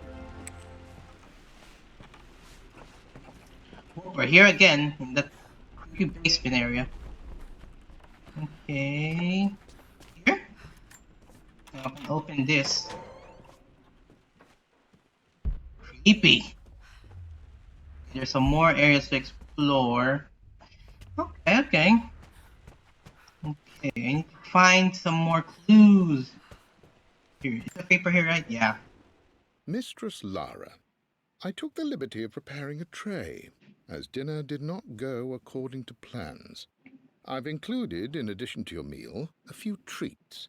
Oh, we're here again, in that creepy basement area. Okay. Here? I can open this. Creepy. There's some more areas to explore. Okay. Okay, I need to find some more clues. Here, is the paper here, right? Yeah. Mistress Lara, I took the liberty of preparing a tray, as dinner did not go according to plans. I've included, in addition to your meal, a few treats.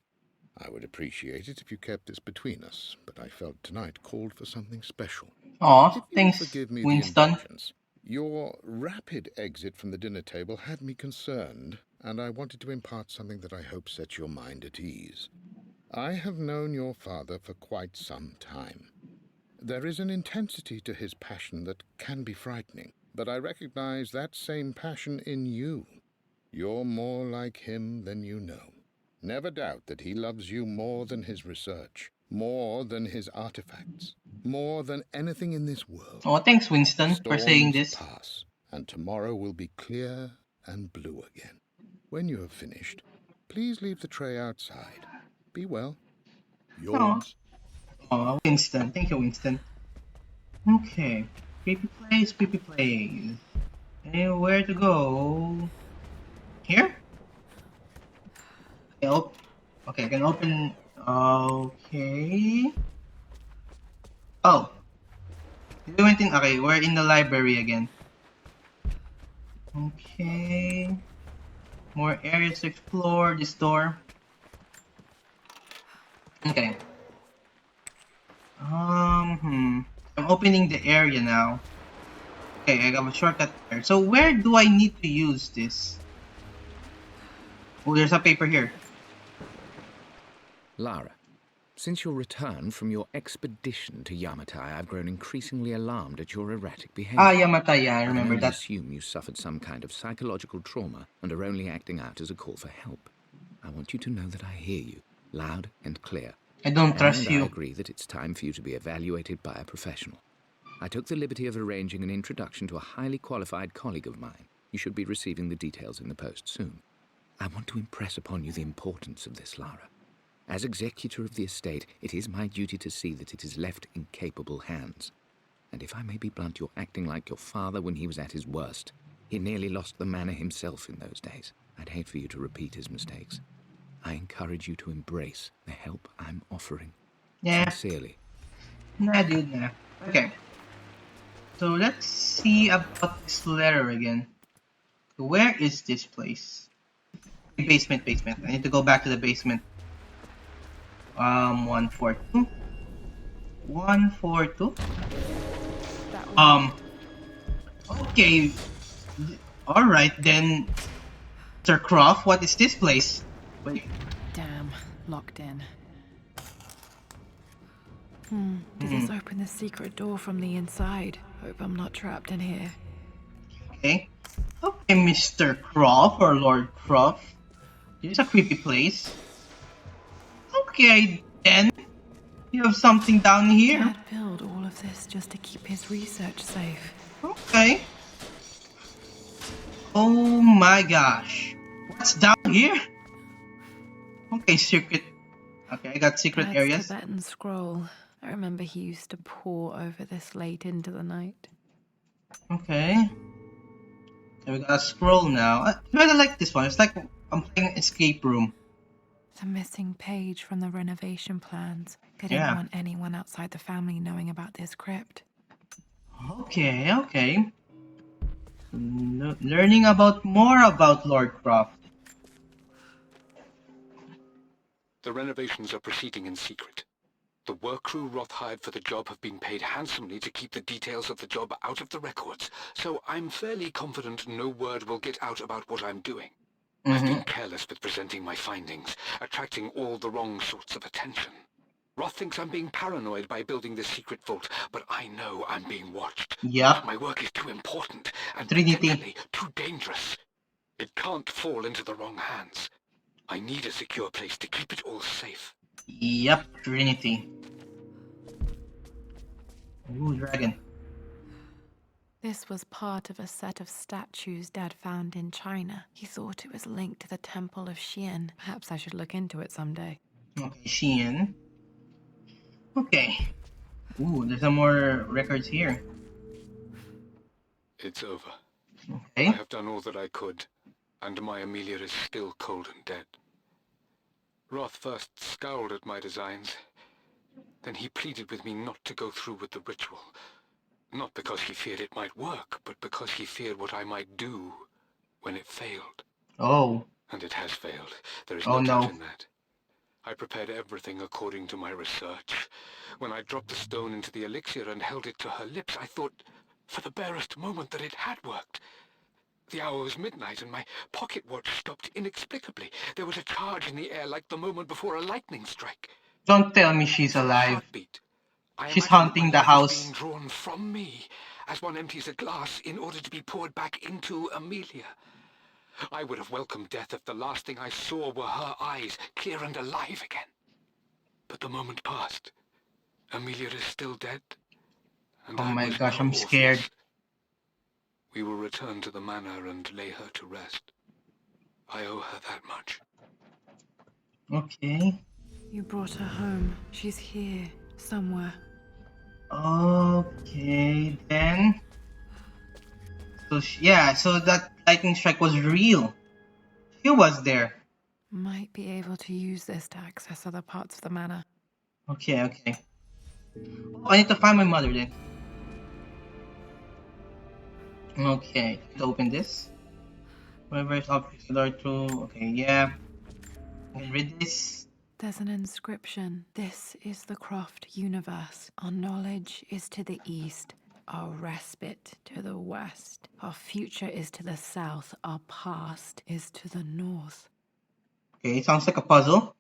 I would appreciate it if you kept this between us, but I felt tonight called for something special. Aw, If you will thanks, forgive me Winston. the indulgence, your rapid exit from the dinner table had me concerned, and I wanted to impart something that I hope sets your mind at ease. I have known your father for quite some time. There is an intensity to his passion that can be frightening, but I recognize that same passion in you. You're more like him than you know. Never doubt that he loves you more than his research, more than his artifacts, more than anything in this world. Oh, thanks, Winston, for saying Storms this. pass, and tomorrow will be clear and blue again. When you have finished, please leave the tray outside. Be well. Yours. Oh, Winston. Thank you, Winston. Okay. Creepy place. Anywhere to go? Here? Okay, I can open... Okay... Oh. We went in... Okay, we're in the library again. Okay... More areas to explore. This door. Okay. I'm opening the area now. Okay, I got a shortcut there. So where do I need to use this? Oh, there's a paper here. Lara, since your return from your expedition to Yamatai, I've grown increasingly alarmed at your erratic behavior. Ah, Yamatai, yeah, I remember can only that. assume you suffered some kind of psychological trauma and are only acting out as a call for help. I want you to know that I hear you, loud and clear. I don't trust And you. I agree that it's time for you to be evaluated by a professional. I took the liberty of arranging an introduction to a highly qualified colleague of mine. You should be receiving the details in the post soon. I want to impress upon you the importance of this, Lara. As executor of the estate, it is my duty to see that it is left in capable hands. And if I may be blunt, you're acting like your father when he was at his worst. He nearly lost the manor himself in those days. I'd hate for you to repeat his mistakes. I encourage you to embrace the help I'm offering. Yeah. Sincerely. Nah, dude, nah. Okay. So let's see about this letter again. Where is this place? Basement. I need to go back to the basement. 142. 142. That one. Okay. Alright then. Mr. Croft, what is this place? Wait. Damn, locked in. Did this open the secret door from the inside? Hope I'm not trapped in here. Okay. Okay, Mr. Croft or Lord Croft. This is a creepy place. Okay, then. You have something down here. Dad built all of this just to keep his research safe. Okay. Oh my gosh. What's down here? Okay, secret. Okay, I got secret Dad's areas. Tibetan scroll. I remember he used to pore over this late into the night. Okay. So we got a scroll now. I really like this one. It's like I'm playing an escape room. The missing page from the renovation plans. They didn't want anyone outside the family knowing about this crypt. Okay. Learning more about Lord Croft. The renovations are proceeding in secret. The work crew Roth hired for the job have been paid handsomely to keep the details of the job out of the records, so I'm fairly confident no word will get out about what I'm doing. I've been careless with presenting my findings, attracting all the wrong sorts of attention. Roth thinks I'm being paranoid by building this secret vault, but I know I'm being watched. Yep. My work is too important and Trinity. potentially too dangerous. It can't fall into the wrong hands. I need a secure place to keep it all safe. Yep, Trinity. Ooh, dragon. This was part of a set of statues Dad found in China. He thought it was linked to the Temple of Xian. Perhaps I should look into it someday. Okay, Xian. Okay. Ooh, there's some more records here. It's over. Okay. I have done all that I could, and my Amelia is still cold and dead. Roth first scowled at my designs. Then he pleaded with me not to go through with the ritual. Not because he feared it might work, but because he feared what I might do when it failed. Oh. And it has failed. There is Oh, no doubt no. in that. I prepared everything according to my research. When I dropped the stone into the elixir and held it to her lips, I thought for the barest moment that it had worked. The hour was midnight and my pocket watch stopped inexplicably. There was a charge in the air like the moment before a lightning strike. Don't tell me she's For a alive. heartbeat, I She's imagined that haunting my the life house. was being drawn from me, as one empties a glass in order to be poured back into Amelia. I would have welcomed death if the last thing I saw were her eyes, clear and alive again. But the moment passed. Amelia is still dead. And Oh I my was gosh, now I'm scared. Orpheus. We will return to the manor and lay her to rest. I owe her that much. Okay. You brought her home. She's here, somewhere. Okay, then. So, so that lightning strike was real. She was there. Might be able to use this to access other parts of the manor. Okay. Oh, I need to find my mother then. Okay, let's open this. Whatever is object door to. Okay, yeah. I can read this. There's an inscription. This is the Croft universe. Our knowledge is to the east. Our respite to the west. Our future is to the south. Our past is to the north. Okay, sounds like a puzzle.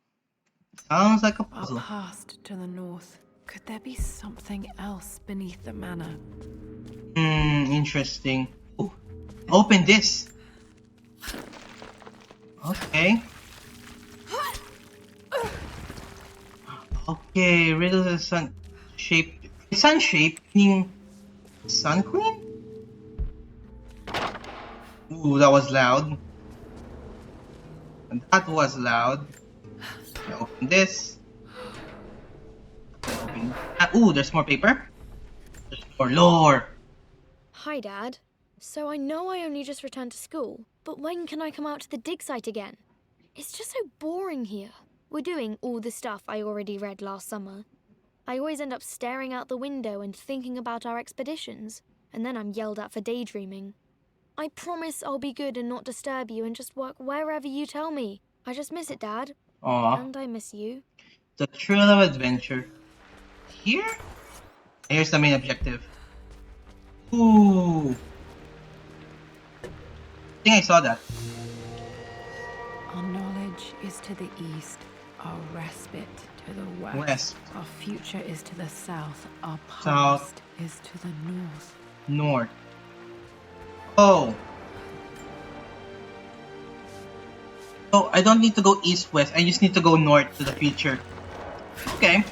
Sounds like a Our puzzle. past to the north. Could there be something else beneath the manor? Interesting. Ooh, open this. Okay. Okay, riddle the sun shape. Sun shape meaning Sun Queen? Ooh, that was loud. And that was loud. I open this. Open that. Ooh, there's more paper. There's more lore. Hi, Dad. So I know I only just returned to school, but when can I come out to the dig site again? It's just so boring here. We're doing all the stuff I already read last summer. I always end up staring out the window and thinking about our expeditions, and then I'm yelled at for daydreaming. I promise I'll be good and not disturb you and just work wherever you tell me. I just miss it, Dad. Aw, And I miss you. the thrill of adventure. Here? Here's the main objective. Ooh. I think I saw that. Our knowledge is to the east, our respite to the west. West. Our future is to the south, our South. past is to the north. North. Oh. So I don't need to go east-west. I just need to go north to the future. Okay.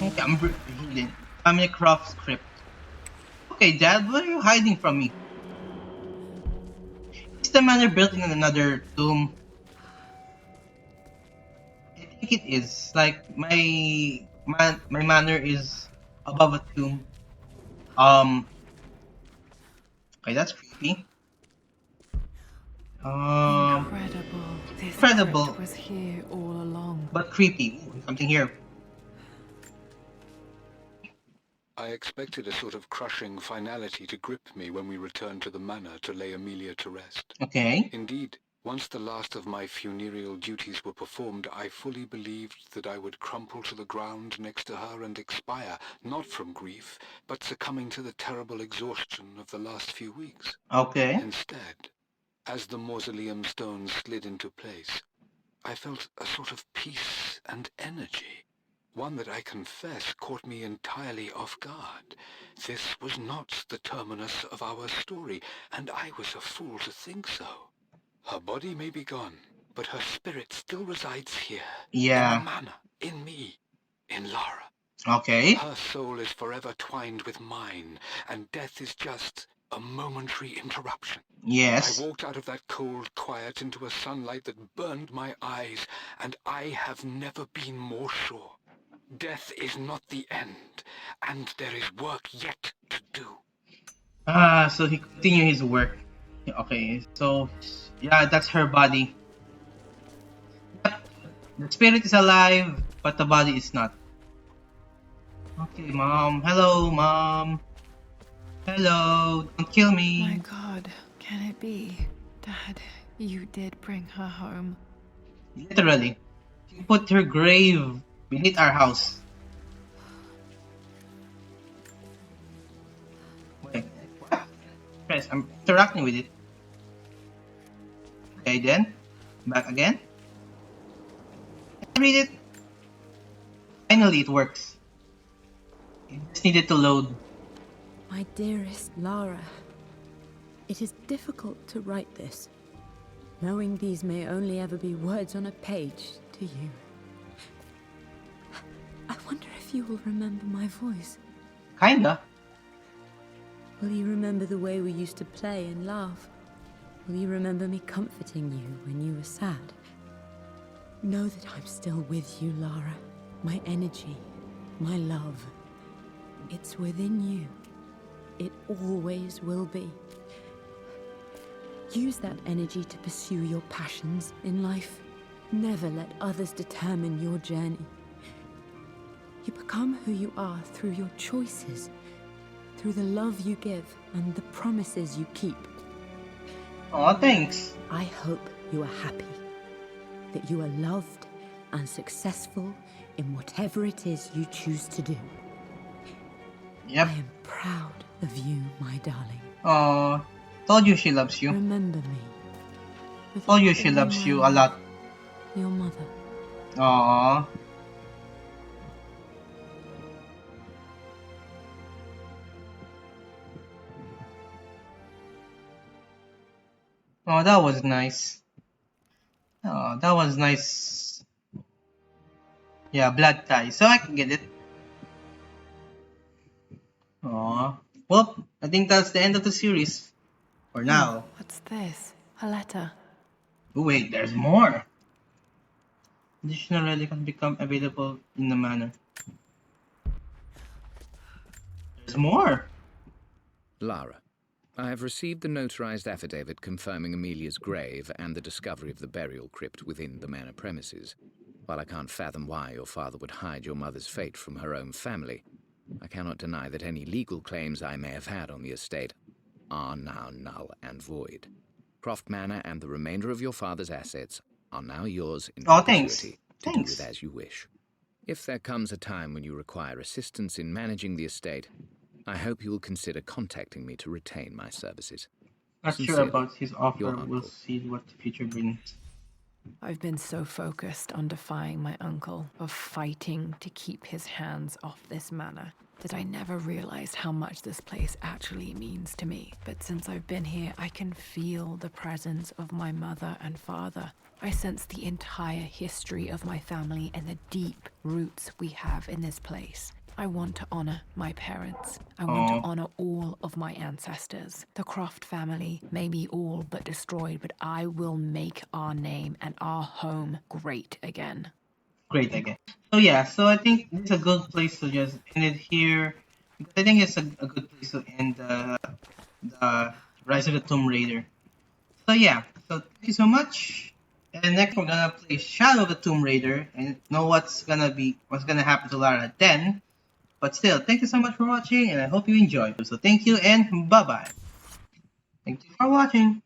Okay, I'm reading. I'm in a Croft script. Okay, Dad, what are you hiding from me? Is the manor built in another tomb? I think it is. Like my manor is above a tomb. Okay, that's creepy. Incredible. This Incredible. crypt was here all along. But creepy. Ooh, something here. I expected a sort of crushing finality to grip me when we returned to the manor to lay Amelia to rest. Okay. Indeed, once the last of my funereal duties were performed, I fully believed that I would crumple to the ground next to her and expire, not from grief, but succumbing to the terrible exhaustion of the last few weeks. Okay. Instead, as the mausoleum stones slid into place, I felt a sort of peace and energy. One that I confess caught me entirely off guard. This was not the terminus of our story, and I was a fool to think so. Her body may be gone, but her spirit still resides here. Yeah. In the manor, in me, in Lara. Okay. Her soul is forever twined with mine, and death is just a momentary interruption. Yes. I walked out of that cold quiet into a sunlight that burned my eyes, and I have never been more sure. Death is not the end, and there is work yet to do. So he continued his work. Okay, so yeah, that's her body. Yep. The spirit is alive, but the body is not. Okay, Mom. Hello, Mom. Hello. Don't kill me. My God, can it be? Dad, you did bring her home. Literally. She put her grave beneath our house. Wait, what? Press, I'm interacting with it. Okay, then. Back again. Read it. Finally, it works. It just needed to load. My dearest Lara, it is difficult to write this, knowing these may only ever be words on a page to you. I wonder if you will remember my voice. Kinda. Will you remember the way we used to play and laugh? Will you remember me comforting you when you were sad? Know that I'm still with you, Lara. My energy, my love. It's within you. It always will be. Use that energy to pursue your passions in life. Never let others determine your journey. You become who you are through your choices, through the love you give and the promises you keep. Aw, thanks. I hope you are happy, that you are loved and successful in whatever it is you choose to do. Yep. I am proud of you, my darling. Aw, told you she loves you. Remember me. With Told you she all loves my you a love, lot. Your mother. Aw. Oh, that was nice. Oh, that was nice. Yeah, blood tie. So I can get it. Aw. Well, I think that's the end of the series. For now. What's this? A letter. Oh, wait, there's more. Additional relic can become available in the manor. There's more. Lara, I have received the notarized affidavit confirming Amelia's grave and the discovery of the burial crypt within the manor premises. While I can't fathom why your father would hide your mother's fate from her own family, I cannot deny that any legal claims I may have had on the estate are now null and void. Croft Manor and the remainder of your father's assets are now yours in Oh, thanks. perpetuity to do with Thanks. as you wish. If there comes a time when you require assistance in managing the estate, I hope you will consider contacting me to retain my services. Not sure Sincerely, about his offer. your We'll uncle. see what the future brings. I've been so focused on defying my uncle, of fighting to keep his hands off this manor, that I never realized how much this place actually means to me. But since I've been here, I can feel the presence of my mother and father. I sense the entire history of my family and the deep roots we have in this place. I want to honor my parents. I want to honor all of my ancestors. The Croft family may be all but destroyed, but I will make our name and our home great again. Great again. So yeah, so I think this is a good place to just end it here. I think it's a good place to end the Rise of the Tomb Raider. So yeah, so thank you so much. And next we're gonna play Shadow of the Tomb Raider and know what's gonna happen to Lara then. But still, thank you so much for watching and I hope you enjoyed. So thank you and bye bye. Thank you for watching.